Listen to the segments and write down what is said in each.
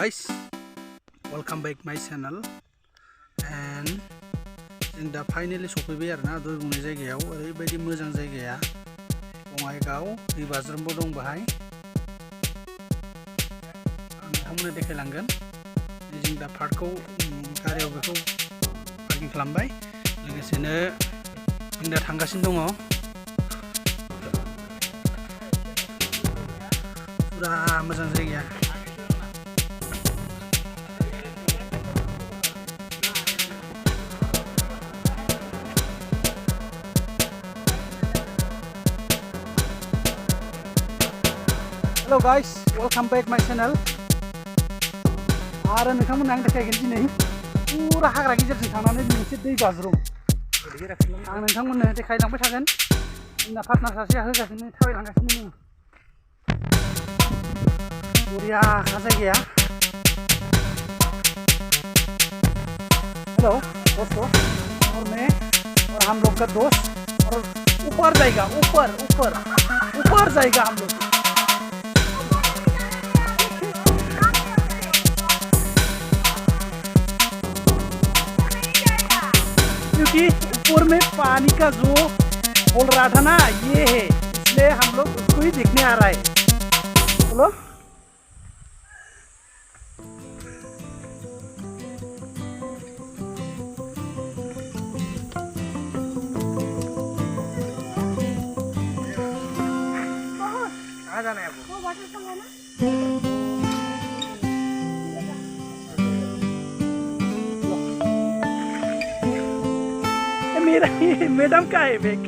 guys, welcome back my channel and जों दा finally सफैबाय आरोना दय बुंनाय जायगायाव ओरैबायदि मोजां जायगाया बङाइगाव दै बाज्रुमबो दं बाहाय आं नोंथांमोननो देखायलांगोन जों दा पार्कखौ गारियाव बेखौ पार्किं खालामबाय लोगोसेनो जों दा थांगासिनो दङ पुरा मोजां जायगाया Hello guys, welcome back my channel. आरो नोंथांमोननो आं देखायगोन दिनै पुरा हाग्रा गेजेरजों थांनानै मोनसे दै बाज्रुम आं नोंथांमोननो देखायलांबाय थागोन जोंना पार्टनार सासेया होगासिनो थाबायलांगासिनो दङ बरिया जायगाया हेलो दोस्तों और मैं और हम लोग का दोस्त और ऊपर जाएगा ऊपर जाएगा हम लोग क्योंकि ऊपर में पानी का जो बोल रहा था ना ये है इसलिए हम लोग उसको ही देखने आ रहा है चलो कहाँ जाना है आपको मेरा मैडम का है बैग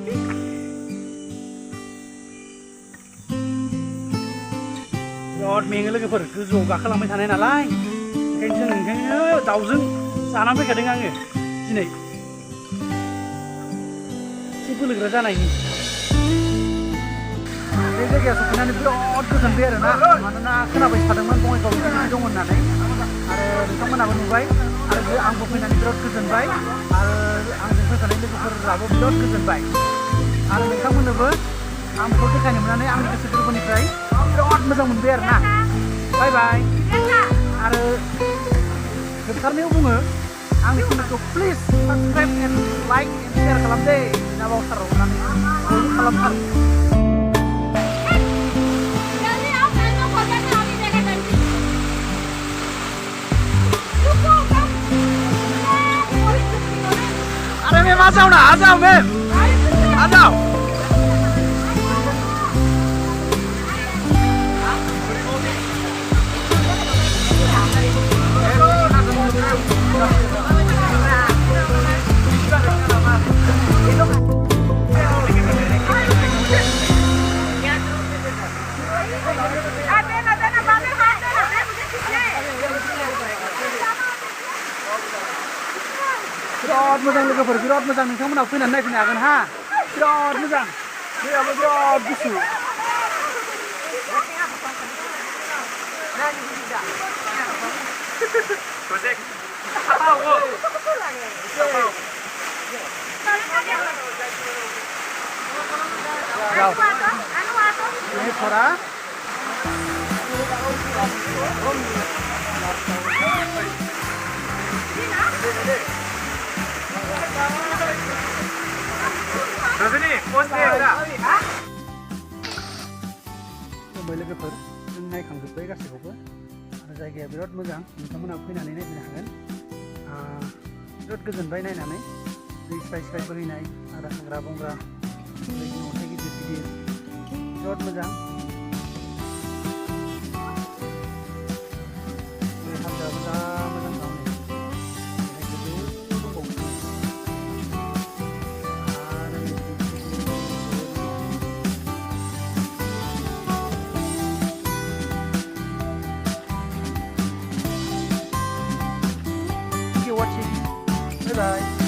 बिराद मेङो लोगोफोर गोजौआव गाखोलांबाय थानाय नालाय ओंखायनो दाउजों जानानै फैखादों आङो दिनै एसे बोलोग्रा जानायनि बे जायगायाव सफैनानै बिराद गोजोनबाय आरोना मानोना खोनाबाय थादोंमोन बङाइगाव बिदि दं होननानै आरो नोंथांमोनाबो नुबाय आरो आंबो फैनानै बिराद गोजोनबाय आरो आंजों फैफानाय लोगोफोराबो बिराद गोजोनबाय आरो नोंथांमोननोबो आं बेखौ देखायनो मोननानै आंनि गोसो गोरबोनिफ्राय बिराद मोजां मोनबाय आरोना बाय बाय आरो जोबथारनायाव बुङो आंनि चेनेलखौ please subscribe and like and share खालामदे ना बावथाराव होननानै बयबो खालामथार मैम आ जाओ ना आ जाओ मैम आ जाओ बिराद मोजां लोगोफोर बिराद मोजां नोंथांमोनाव फैनानै नायफैनो हागोन हा बिराद मोजां दैयाबो बिराद गुसु ini थोड़ा लोगोफोर जों नायखांजोब्बाय गासैखौबो आरो जायगाया बिराद मोजां नोंथांमोना फैनानै नायफैनो हागोन बिराद गोजोनबाय नायनानै दै स्राय स्राय बोहैनाय आरो हाग्रा बंग्रा अन्थाइ गिदिर गिदिर बिराद मोजां हाजोआबो जा मोजां गावनो watching. Bye bye.